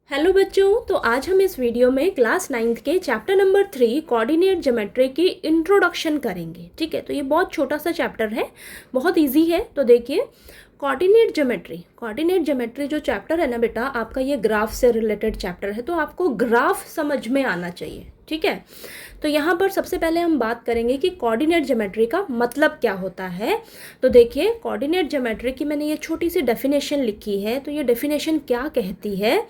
Hello बच्चों, तो आज हम इस वीडियो में क्लास 9th के चैप्टर नंबर 3 कोऑर्डिनेट ज्योमेट्री की इंट्रोडक्शन करेंगे। ठीक है, तो ये बहुत छोटा सा चैप्टर है, बहुत इजी है। तो देखिए, कोऑर्डिनेट ज्योमेट्री जो चैप्टर है ना बेटा, आपका ये ग्राफ से रिलेटेड चैप्टर है, तो आपको ग्राफ समझ में आना चाहिए। ठीक है, तो यहाँ पर सबसे पहले हम बात करेंगे कि कोऑर्डिनेट ज्योमेट्री का मतलब क्या होता है। तो देखिए, कोऑर्डिनेट ज्योमेट्री की मैंने ये छोटी सी डेफिनेशन लिखी है। तो ये डेफिनेशन क्या कहती है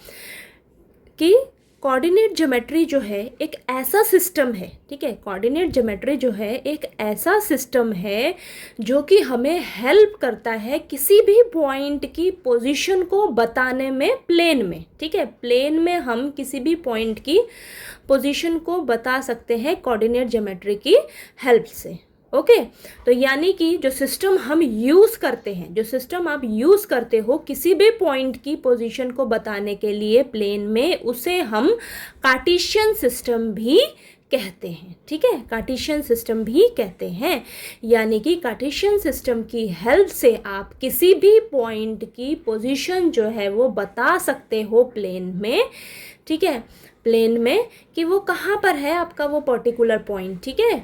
कि कोऑर्डिनेट ज्योमेट्री जो है एक ऐसा सिस्टम है। ठीक है, कोऑर्डिनेट ज्योमेट्री जो है एक ऐसा सिस्टम है जो कि हमें हेल्प करता है किसी भी पॉइंट की पोजीशन को बताने में प्लेन में। ठीक है, प्लेन में हम किसी भी पॉइंट की पोजीशन को बता सकते हैं कोऑर्डिनेट ज्योमेट्री की हेल्प से। ओके, तो यानी कि जो सिस्टम हम यूज़ करते हैं, जो सिस्टम आप यूज़ करते हो किसी भी पॉइंट की पोजीशन को बताने के लिए प्लेन में, उसे हम कार्टेशियन सिस्टम भी कहते हैं। ठीक है, कार्टेशियन सिस्टम भी कहते हैं। यानी कि कार्टेशियन सिस्टम की हेल्प से आप किसी भी पॉइंट की पोजीशन जो है वो बता सकते हो प्लेन में। ठीक है, प्लेन में कि वो कहाँ पर है आपका वो पर्टिकुलर पॉइंट। ठीक है,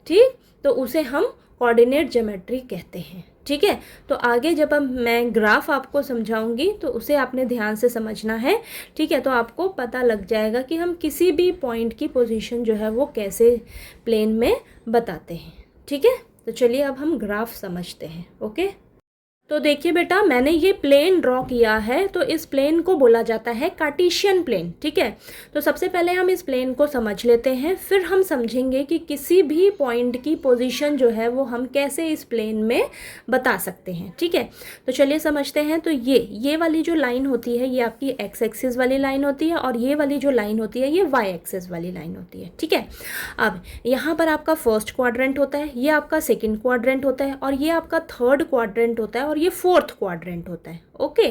ठीक, तो उसे हम कोऑर्डिनेट ज्योमेट्री कहते हैं। ठीक है, तो आगे जब मैं ग्राफ आपको समझाऊंगी तो उसे आपने ध्यान से समझना है। ठीक है, तो आपको पता लग जाएगा कि हम किसी भी पॉइंट की पोजीशन जो है वो कैसे प्लेन में बताते हैं। ठीक है, तो चलिए अब हम ग्राफ समझते हैं। ओके, तो देखिए बेटा, मैंने ये प्लेन ड्रॉ किया है, तो इस प्लेन को बोला जाता है कार्टेशियन प्लेन। ठीक है, तो सबसे पहले हम इस प्लेन को समझ लेते हैं, फिर हम समझेंगे कि किसी भी पॉइंट की पोजीशन जो है वो हम कैसे इस प्लेन में बता सकते हैं। ठीक है, तो चलिए समझते हैं। तो ये वाली जो लाइन होती है ये आपकी एक्स एक्सिस वाली लाइन होती है, और ये वाली जो लाइन होती है ये वाई एक्सिस वाली लाइन होती है। ठीक है, अब यहाँ पर आपका फर्स्ट क्वाड्रेंट होता है, ये आपका सेकेंड क्वाड्रेंट होता है, और ये आपका थर्ड क्वाड्रेंट होता है, और ये फोर्थ क्वाड्रेंट होता है। ओके,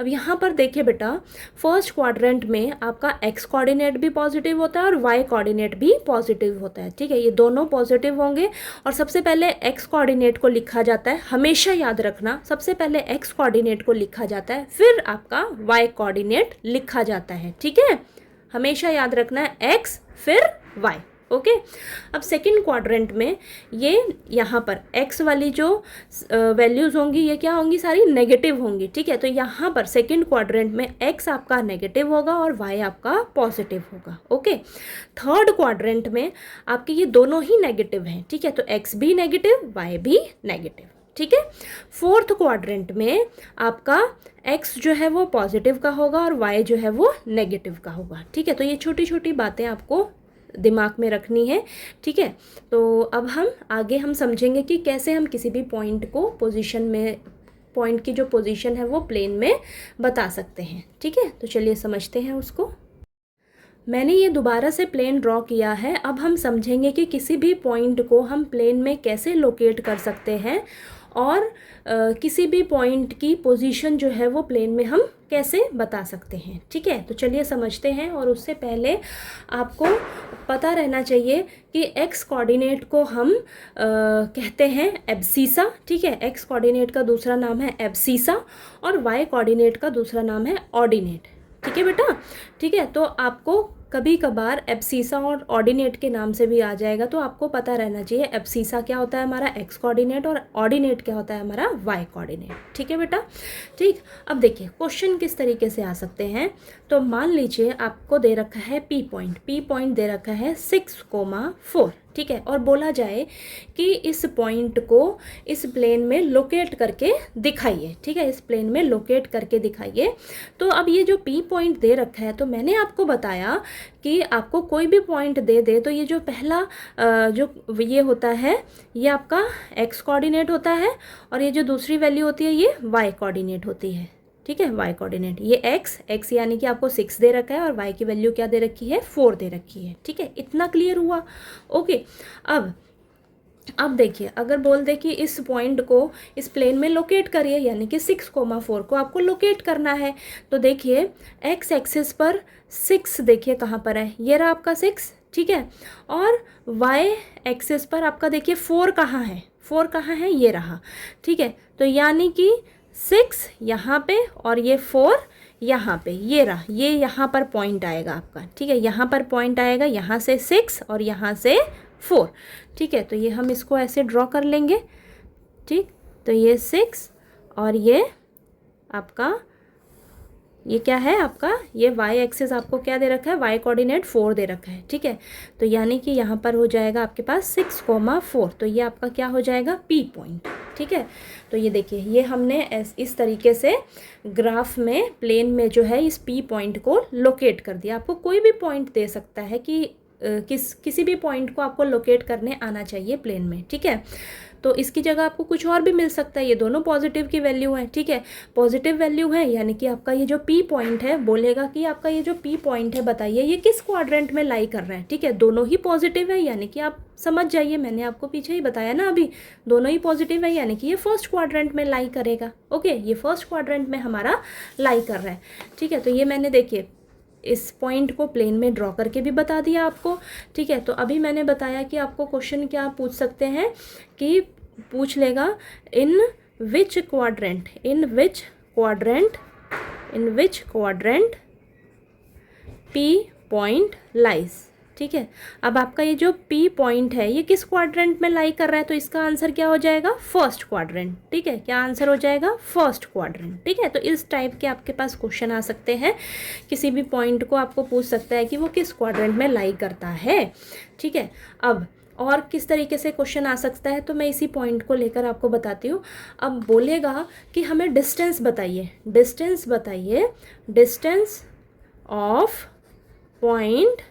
अब यहाँ पर देखिए बेटा, फर्स्ट क्वाड्रेंट में आपका एक्स कोऑर्डिनेट भी पॉजिटिव होता है और वाई कोऑर्डिनेट भी पॉजिटिव होता है। ठीक है, ये दोनों पॉजिटिव होंगे, और सबसे पहले एक्स कोऑर्डिनेट को लिखा जाता है। हमेशा याद रखना, सबसे पहले एक्स कोऑर्डिनेट को लिखा जाता है, फिर आपका वाई कोऑर्डिनेट लिखा जाता है। ठीक है, हमेशा याद रखना है, एक्स फिर वाई। ओके, अब सेकंड क्वाड्रेंट में ये यहाँ पर x वाली जो वैल्यूज़ होंगी ये क्या होंगी, सारी नेगेटिव होंगी। ठीक है, तो यहाँ पर सेकंड क्वाड्रेंट में x आपका नेगेटिव होगा और y आपका पॉजिटिव होगा। ओके, थर्ड क्वाड्रेंट में आपके ये दोनों ही नेगेटिव हैं। ठीक है, तो x भी नेगेटिव, y भी नेगेटिव। ठीक है, फोर्थ क्वाड्रेंट में आपका x जो है वो पॉजिटिव का होगा और y जो है वो नेगेटिव का होगा। ठीक है, तो ये छोटी छोटी बातें आपको दिमाग में रखनी है। ठीक है, तो अब हम आगे समझेंगे कि कैसे हम किसी भी पॉइंट को पोजीशन में, पॉइंट की जो पोजीशन है वो प्लेन में बता सकते हैं। ठीक है, तो चलिए समझते हैं उसको। मैंने ये दोबारा से प्लेन ड्रॉ किया है। अब हम समझेंगे कि किसी भी पॉइंट को हम प्लेन में कैसे लोकेट कर सकते हैं, और किसी भी पॉइंट की पोजीशन जो है वो प्लेन में हम कैसे बता सकते हैं। ठीक है, तो चलिए समझते हैं। और उससे पहले आपको पता रहना चाहिए कि एक्स कोऑर्डिनेट को हम कहते हैं एब्सीसा। ठीक है, एक्स कोऑर्डिनेट का दूसरा नाम है एब्सीसा, और वाई कोऑर्डिनेट का दूसरा नाम है ऑर्डिनेट। ठीक है बेटा, ठीक है, तो आपको कभी कभार एब्सीसा और ऑर्डिनेट के नाम से भी आ जाएगा, तो आपको पता रहना चाहिए एब्सीसा क्या होता है हमारा एक्स कोऑर्डिनेट, और ऑर्डिनेट क्या होता है हमारा वाई कोऑर्डिनेट। ठीक है बेटा, ठीक। अब देखिए क्वेश्चन किस तरीके से आ सकते हैं। तो मान लीजिए आपको दे रखा है पी पॉइंट दे रखा है 6,4। ठीक है, और बोला जाए कि इस पॉइंट को इस प्लेन में लोकेट करके दिखाइए। ठीक है, इस प्लेन में लोकेट करके दिखाइए। तो अब ये जो पी पॉइंट दे रखा है, तो मैंने आपको बताया कि आपको कोई भी पॉइंट दे दे तो ये जो पहला जो ये होता है ये आपका एक्स कोऑर्डिनेट होता है, और ये जो दूसरी वैल्यू होती है ये वाई कोऑर्डिनेट होती है। ठीक है, वाई कोऑर्डिनेट, ये एक्स यानी कि आपको 6 दे रखा है, और वाई की वैल्यू क्या दे रखी है, 4 दे रखी है। ठीक है, इतना क्लियर हुआ। ओके, अब देखिए, अगर बोल दे कि इस पॉइंट को इस प्लेन में लोकेट करिए, यानी कि 6,4 को आपको लोकेट करना है, तो देखिए एक्स एक्सिस पर 6 देखिए कहाँ पर है, ये रहा आपका 6। ठीक है, और वाई एक्सिस पर आपका देखिए 4 कहाँ है, 4 कहाँ है, ये रहा। ठीक है, तो यानी कि 6 यहाँ पे और ये 4 यहाँ पे ये रहा, ये यहाँ पर पॉइंट आएगा आपका, ठीक है, यहाँ पर पॉइंट आएगा, यहाँ से 6 और यहाँ से 4, ठीक है। तो ये हम इसको ऐसे ड्रॉ कर लेंगे, ठीक। तो ये 6 और ये आपका ये क्या है आपका, ये वाई एक्सिस आपको क्या दे रखा है, वाई कोऑर्डिनेट 4 दे रखा है, ठीक है। तो यानी कि यहाँ पर हो जाएगा आपके पास 6,4, तो ये आपका क्या हो जाएगा, पी पॉइंट, ठीक है। तो ये देखिए, ये हमने इस तरीके से ग्राफ में प्लेन में जो है इस पी पॉइंट को लोकेट कर दिया। आपको कोई भी पॉइंट दे सकता है कि किसी भी पॉइंट को आपको लोकेट करने आना चाहिए प्लेन में, ठीक है। तो इसकी जगह आपको कुछ और भी मिल सकता है, ये दोनों पॉजिटिव की वैल्यू है, ठीक है, पॉजिटिव वैल्यू है, यानी कि आपका ये जो पी पॉइंट है, बोलेगा कि आपका ये जो पी पॉइंट है बताइए ये किस क्वाड्रेंट में लाई कर रहा है, ठीक है। दोनों ही पॉजिटिव है, यानी कि आप समझ जाइए, मैंने आपको पीछे ही बताया ना अभी, दोनों ही पॉजिटिव है, यानी कि ये फर्स्ट क्वाड्रेंट में लाई करेगा। ओके, ये फर्स्ट क्वाड्रेंट में हमारा लाई कर रहा है, ठीक है। तो ये मैंने देखिए इस पॉइंट को प्लेन में ड्रॉ करके भी बता दिया आपको, ठीक है। तो अभी मैंने बताया कि आपको क्वेश्चन क्या पूछ सकते हैं, कि पूछ लेगा in which quadrant P point lies, ठीक है। अब आपका ये जो पी पॉइंट है ये किस क्वाड्रेंट में लाई कर रहा है, तो इसका आंसर क्या हो जाएगा, फर्स्ट क्वाड्रेंट, ठीक है। क्या आंसर हो जाएगा, फर्स्ट क्वाड्रेंट, ठीक है। तो इस टाइप के आपके पास क्वेश्चन आ सकते हैं, किसी भी पॉइंट को आपको पूछ सकता है कि वो किस क्वाड्रेंट में लाई करता है, ठीक है। अब और किस तरीके से क्वेश्चन आ सकता है, तो मैं इसी पॉइंट को लेकर आपको बताती हूँ। अब बोलेगा कि हमें डिस्टेंस बताइए, distance of point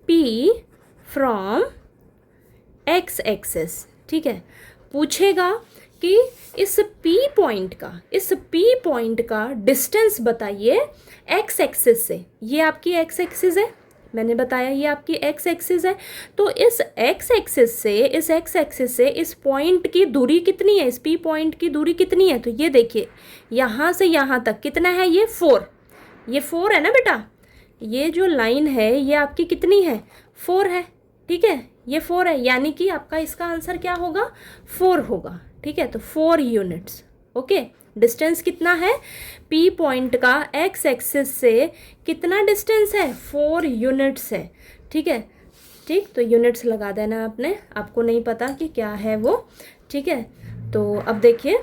P from x axis, ठीक है। पूछेगा कि इस P पॉइंट का डिस्टेंस बताइए एक्स एक्सिस से, ये आपकी एक्स एक्सिस है, मैंने बताया ये आपकी एक्स एक्सिस है। तो इस एक्स एक्सिस से इस पॉइंट की दूरी कितनी है, इस P पॉइंट की दूरी कितनी है, तो ये देखिए यहाँ से यहाँ तक कितना है, ये 4, ये 4 है ना बेटा, ये जो लाइन है ये आपकी कितनी है, 4 है, ठीक है, ये 4 है, यानी कि आपका इसका आंसर क्या होगा, 4 होगा, ठीक है। तो 4 यूनिट्स, ओके। डिस्टेंस कितना है, पी पॉइंट का एक्स एक्सिस से कितना डिस्टेंस है, 4 यूनिट्स है, ठीक है, ठीक। तो यूनिट्स लगा देना आपने, आपको नहीं पता कि क्या है वो, ठीक है। तो अब देखिए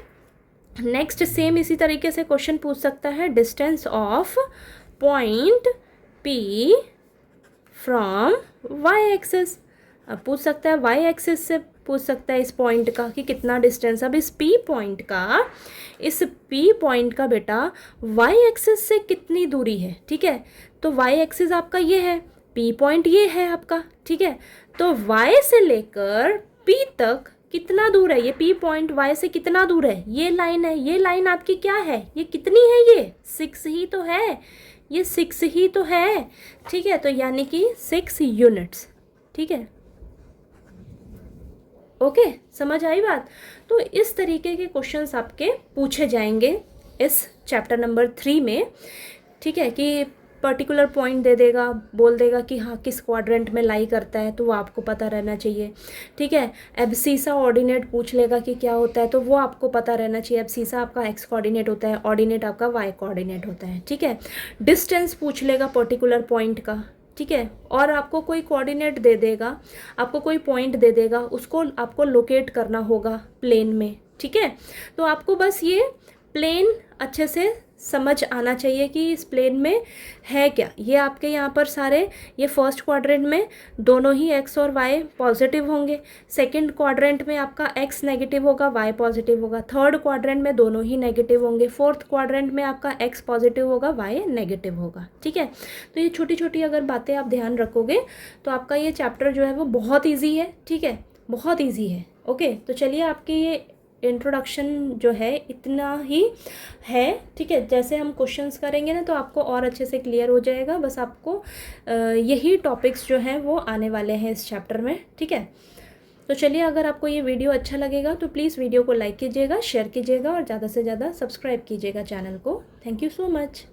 नेक्स्ट सेम इसी तरीके से क्वेश्चन पूछ सकता है, distance of point P from Y axis. अब पूछ सकता है वाई एक्सिस से पूछ सकता है इस पॉइंट का कि कितना डिस्टेंस। अब इस P पॉइंट का बेटा वाई एक्सिस से कितनी दूरी है, ठीक है। तो वाई एक्सिस आपका ये है, P पॉइंट ये है आपका, ठीक है। तो Y से लेकर P तक कितना दूर है, ये P पॉइंट Y से कितना दूर है, ये लाइन है, ये लाइन आपकी क्या है, ये कितनी है, ये 6 ही तो है, ये 6 ही तो है, ठीक है। तो यानी कि 6 यूनिट्स, ठीक है, ओके, समझ आई बात। तो इस तरीके के क्वेश्चंस आपके पूछे जाएंगे इस चैप्टर नंबर 3 में, ठीक है। कि पर्टिकुलर पॉइंट दे देगा, बोल देगा कि हाँ किस क्वाड्रेंट में लाई करता है, तो वो आपको पता रहना चाहिए, ठीक है। एब्सीसा ऑर्डिनेट पूछ लेगा कि क्या होता है, तो वो आपको पता रहना चाहिए। एब्सीसा आपका एक्स कोऑर्डिनेट होता है, ऑर्डिनेट आपका वाई कोऑर्डिनेट होता है, ठीक है। डिस्टेंस पूछ लेगा पर्टिकुलर पॉइंट का, ठीक है। और आपको कोई कोऑर्डिनेट दे देगा, आपको कोई पॉइंट दे देगा, उसको आपको लोकेट करना होगा प्लेन में, ठीक है। तो आपको बस ये प्लेन अच्छे से समझ आना चाहिए कि इस प्लेन में है क्या। ये आपके यहाँ पर सारे, ये फर्स्ट क्वाड्रेंट में दोनों ही x और y पॉजिटिव होंगे, सेकंड क्वाड्रेंट में आपका x नेगेटिव होगा, y पॉजिटिव होगा, थर्ड क्वाड्रेंट में दोनों ही नेगेटिव होंगे, फोर्थ क्वाड्रेंट में आपका x पॉजिटिव होगा, y नेगेटिव होगा, ठीक है। तो ये छोटी छोटी अगर बातें आप ध्यान रखोगे तो आपका ये चैप्टर जो है वो बहुत ईजी है, ठीक है, बहुत ईजी है, ओके। तो चलिए आपकी ये इंट्रोडक्शन जो है इतना ही है, ठीक है। जैसे हम क्वेश्चंस करेंगे ना तो आपको और अच्छे से क्लियर हो जाएगा, बस आपको यही टॉपिक्स जो हैं वो आने वाले हैं इस चैप्टर में, ठीक है। तो चलिए, अगर आपको ये वीडियो अच्छा लगेगा तो प्लीज़ वीडियो को लाइक कीजिएगा, शेयर कीजिएगा और ज़्यादा से ज़्यादा सब्सक्राइब कीजिएगा चैनल को। Thank you so much.